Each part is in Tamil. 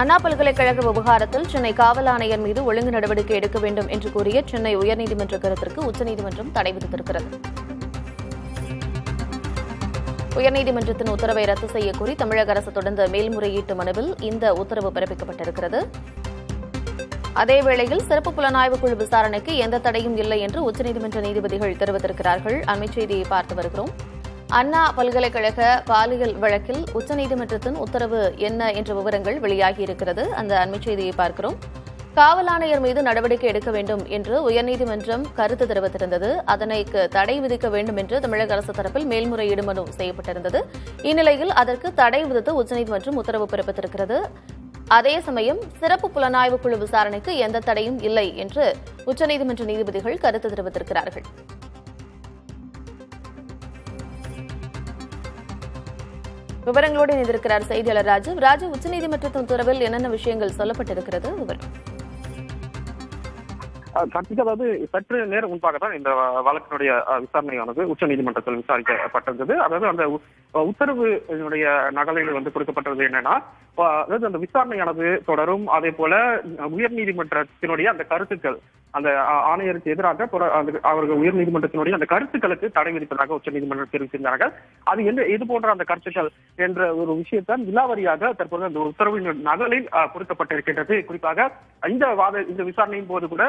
அண்ணா பல்கலைக்கழக விவகாரத்தில் சென்னை காவல் ஆணையர் மீது ஒழுங்கு நடவடிக்கை எடுக்க வேண்டும் என்று கூறிய சென்னை உயர்நீதிமன்ற கருத்திற்கு உச்சநீதிமன்றம் தடை விதித்திருக்கிறது. உயர்நீதிமன்றத்தின் உத்தரவை ரத்து செய்யக்கோரி தமிழக அரசு தொடர்ந்த மேல்முறையீட்டு மனுவில் இந்த உத்தரவு பிறப்பிக்கப்பட்டிருக்கிறது. அதேவேளையில் சிறப்பு புலனாய்வு குழு விசாரணைக்கு எந்த தடையும் இல்லை என்று உச்சநீதிமன்ற நீதிபதிகள் தெரிவித்திருக்கிறார்கள். அண்மைச் செய்தியை பார்த்து வருகிறோம். அண்ணா பல்கலைக்கழக பாலியல் வழக்கில் உச்சநீதிமன்றத்தின் உத்தரவு என்ன என்ற விவரங்கள் வெளியாகியிருக்கிறது. அந்த அண்மைச் செய்தியை பார்க்கிறோம். காவல் ஆணையர் மீது நடவடிக்கை எடுக்க வேண்டும் என்று உயர்நீதிமன்றம் கருத்து தெரிவித்திருந்தது. அதனைக்கு தடை விதிக்க வேண்டும் என்று தமிழக அரசு தரப்பில் மேல்முறையீடு மனு செய்யப்பட்டிருந்தது. இந்நிலையில் அதற்கு தடை விதித்து உச்சநீதிமன்றம் உத்தரவு பிறப்பித்திருக்கிறது. அதே சமயம் சிறப்பு புலனாய்வு குழு விசாரணைக்கு எந்த தடையும் இல்லை என்று உச்சநீதிமன்ற நீதிபதிகள் கருத்து தெரிவித்திருக்கிறார்கள். விவரங்களோடு இணைந்திருக்கிறார் செய்தியாளர் ராஜு. உச்சநீதிமன்றத்தின் உத்தரவில் என்னென்ன விஷயங்கள் சொல்லப்பட்டிருக்கிறது விவரம்? அதாவது சற்று நேரம் முன்பாகத்தான் இந்த வழக்கினுடைய விசாரணையானது உச்சநீதிமன்றத்தில் விசாரிக்கப்பட்டிருந்தது. அதாவது அந்த உத்தரவினுடைய நகலில் கொடுக்கப்பட்டது என்னன்னா, அதாவது அந்த விசாரணையானது தொடரும். அதே போல உயர்நீதிமன்றத்தினுடைய அந்த கருத்துக்கள், அந்த ஆணையருக்கு எதிராக அவர்கள் உயர்நீதிமன்றத்தினுடைய அந்த கருத்துக்களுக்கு தடை விதிப்பதாக உச்சநீதிமன்றம் தெரிவித்திருந்தார்கள். அது எது போன்ற அந்த கருத்துக்கள் என்ற ஒரு விஷயத்தான் விலாவரியாக தற்போது அந்த உத்தரவின் நகலில் பொருத்தப்பட்டிருக்கின்றது. குறிப்பாக இந்த விசாரணையின் போது கூட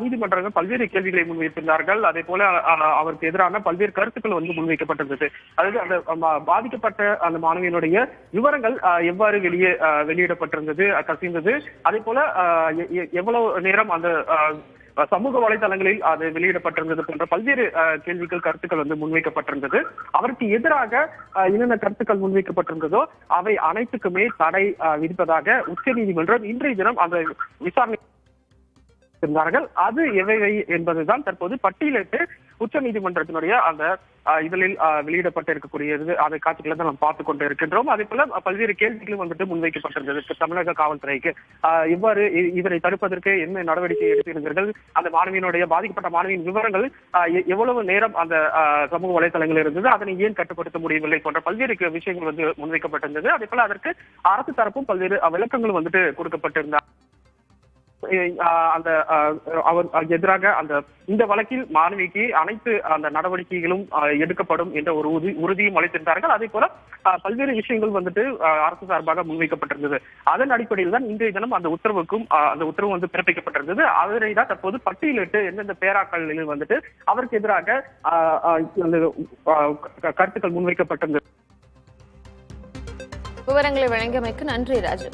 நீதிமன்றங்கள் பல்வேறு கேள்விகளை முன்வைத்திருந்தார்கள். அதே போல அவருக்கு எதிரான பல்வேறு கருத்துக்கள் முன்வைக்கப்பட்டிருந்தது. அதாவது அந்த பாதிக்கப்பட்ட அந்த மாணவியினுடைய விவரங்கள் எவ்வாறு வெளியிடப்பட்டிருந்தது, கசிந்தது, அதே போல எவ்வளவு நேரம் அந்த சமூக வலைதளங்களில் அது வெளியிடப்பட்டிருந்தது போன்ற பல்வேறு கேள்விகள், கருத்துக்கள் முன்வைக்கப்பட்டிருந்தது. அவருக்கு எதிராக என்னென்ன கருத்துக்கள் முன்வைக்கப்பட்டிருந்ததோ அவை அனைத்துக்குமே தடை விதிப்பதாக உச்சநீதிமன்றம் இன்றைய தினம் அந்த விசாரணை இருந்தார்கள். அது எவை என்பதுதான் தற்போது பட்டியலிட்டு உச்சநீதிமன்றத்தினுடைய அந்த இதழில் வெளியிடப்பட்டிருக்கக்கூடியது. அதை காட்சிகளை தான் நாம் பார்த்துக் கொண்டு இருக்கின்றோம். அதே போல பல்வேறு கேள்விகளும் முன்வைக்கப்பட்டிருந்தது. தமிழக காவல்துறைக்கு இவ்வாறு இதனை தடுப்பதற்கு என்ன நடவடிக்கை எடுத்திருந்தீர்கள், அந்த மாணவியினுடைய பாதிக்கப்பட்ட மாணவியின் விவரங்கள் எவ்வளவு நேரம் அந்த சமூக வலைதளங்கள் இருந்தது, அதனை ஏன் கட்டுப்படுத்த முடியவில்லை போன்ற பல்வேறு விஷயங்கள் முன்வைக்கப்பட்டிருந்தது. அதே போல அதற்கு அரசு தரப்பும் பல்வேறு விளக்கங்கள் கொடுக்கப்பட்டிருந்தார். அந்த அவர் எதிராக இந்த வழக்கில் மாணவிக்கு அனைத்து அந்த நடவடிக்கைகளும் எடுக்கப்படும் என்ற ஒரு உறுதியும் அளித்திருந்தார்கள். அதே போல பல்வேறு விஷயங்கள் அரசு சார்பாக முன்வைக்கப்பட்டிருந்தது. அதன் அடிப்படையில் தான் இன்றைய தினம் அந்த உத்தரவு பிறப்பிக்கப்பட்டிருந்தது. அதனை தான் தற்போது பட்டியலிட்டு எந்தெந்த பேராக்களில் அவருக்கு எதிராக கருத்துக்கள் முன்வைக்கப்பட்டிருந்தது. விவரங்களை வழங்கியமைக்கு நன்றி ராஜு.